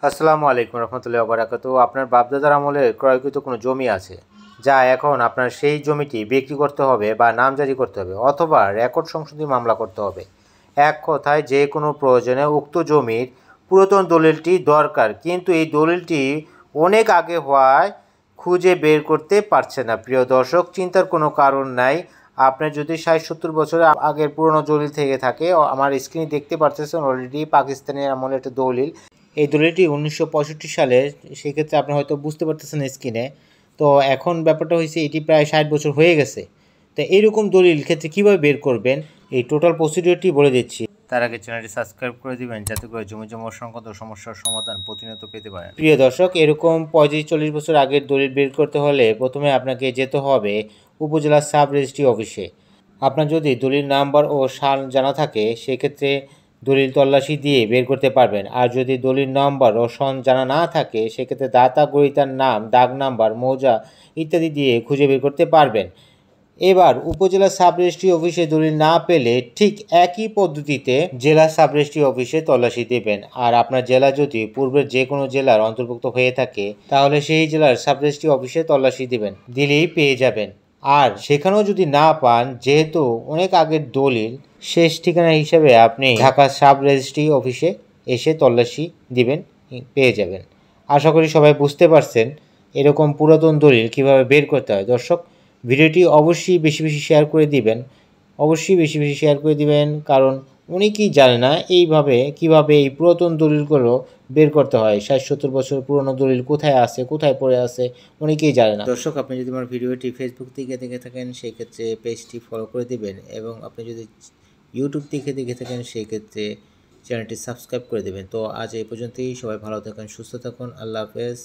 আসসালামু আলাইকুম রহমতুল্লাহি ওয়া বারাকাতুহু। আপনার বাপদাদার আমলে ক্রয়কৃত কোনো জমি আছে যা এখন আপনার সেই জমিটি বিক্রি করতে হবে বা নামজারি করতে হবে অথবা রেকর্ড সংশোধনী মামলা করতে হবে। এক কথায় যে কোনো প্রয়োজনে উক্ত জমির পুরাতন দলিলটি দরকার, কিন্তু এই দলিলটি অনেক আগে হওয়ায় খুঁজে বের করতে পারছে না। প্রিয় দর্শক, চিন্তার কোনো কারণ নাই। আপনার যদি 60-70 বছরের আগের পুরনো দলিল থেকে থাকে, আমার স্ক্রিনে দেখতে পারতেছেন অলরেডি পাকিস্তানের আমলে একটা দলিল। এই দলিলটি 1965 সালে, সেক্ষেত্রে আপনি হয়তো বুঝতে পারতেছেন স্ক্রিনে। তো এখন ব্যাপারটা হয়েছে এটি প্রায় 60 বছর হয়ে গেছে। তো এইরকম দলিল ক্ষেত্রে কীভাবে বের করবেন এই টোটাল প্রসিডিওরটি বলে দিচ্ছি। তার আগে চ্যানেলটি সাবস্ক্রাইব করে দিবেন যাতে করে জমি জমা সংক্রান্ত সমস্যার সমাধান প্রতিনিয়ত পেতে পারেন। প্রিয় দর্শক, এরকম 35-40 বছর আগের দলিল বের করতে হলে প্রথমে আপনাকে যেতে হবে উপজেলা সাব রেজিস্ট্রি অফিসে। আপনার যদি দলিল নাম্বার ও সাল জানা থাকে সেক্ষেত্রে দলিল তল্লাশি দিয়ে বের করতে পারবেন। আর যদি দলিল নম্বর ও সন জানা না থাকে সেক্ষেত্রে দাতা গ্রহীতার নাম, দাগ নাম্বার, মৌজা ইত্যাদি দিয়ে খুঁজে বের করতে পারবেন। এবার উপজেলা সাব রেজিস্ট্রি অফিসে দলিল না পেলে ঠিক একই পদ্ধতিতে জেলা সাব রেজিস্ট্রি অফিসে তল্লাশি দেবেন। আর আপনার জেলা যদি পূর্বের যে কোনো জেলার অন্তর্ভুক্ত হয়ে থাকে তাহলে সেই জেলার সাব রেজিস্ট্রি অফিসে তল্লাশি দেবেন, দিলেই পেয়ে যাবেন। আর সেখানেও যদি না পান, যেহেতু অনেক আগের দলিল, শেষ ঠিকানা হিসেবে আপনি ঢাকা সাব রেজিস্ট্রি অফিসে এসে তল্লাশি দিবেন, পেয়ে যাবেন। আশা করি সবাই বুঝতে পারছেন এরকম পুরাতন দলিল কিভাবে বের করতে হয়। দর্শক, ভিডিওটি অবশ্যই বেশি বেশি শেয়ার করে দিবেন, অবশ্যই বেশি বেশি শেয়ার করে দিবেন, কারণ অনেকেই জানে না এইভাবে কিভাবে এই পুরাতন দলিলগুলো বের করতে হয়। 60-70 বছর পুরনো দলিল কোথায় আছে, কোথায় পড়ে আছে, অনেকেই জানে না। দর্শক, আপনি যদি আমার ভিডিওটি ফেসবুক থেকে দেখে থাকেন সেই ক্ষেত্রে পেজটি ফলো করে দিবেন, এবং আপনি যদি ইউটিউব থেকে দেখে থাকেন সেই ক্ষেত্রে চ্যানেলটি সাবস্ক্রাইব করে দেবেন। তো আজ এই পর্যন্তই। সবাই ভালো থাকুন, সুস্থ থাকুন। আল্লাহ হাফেজ।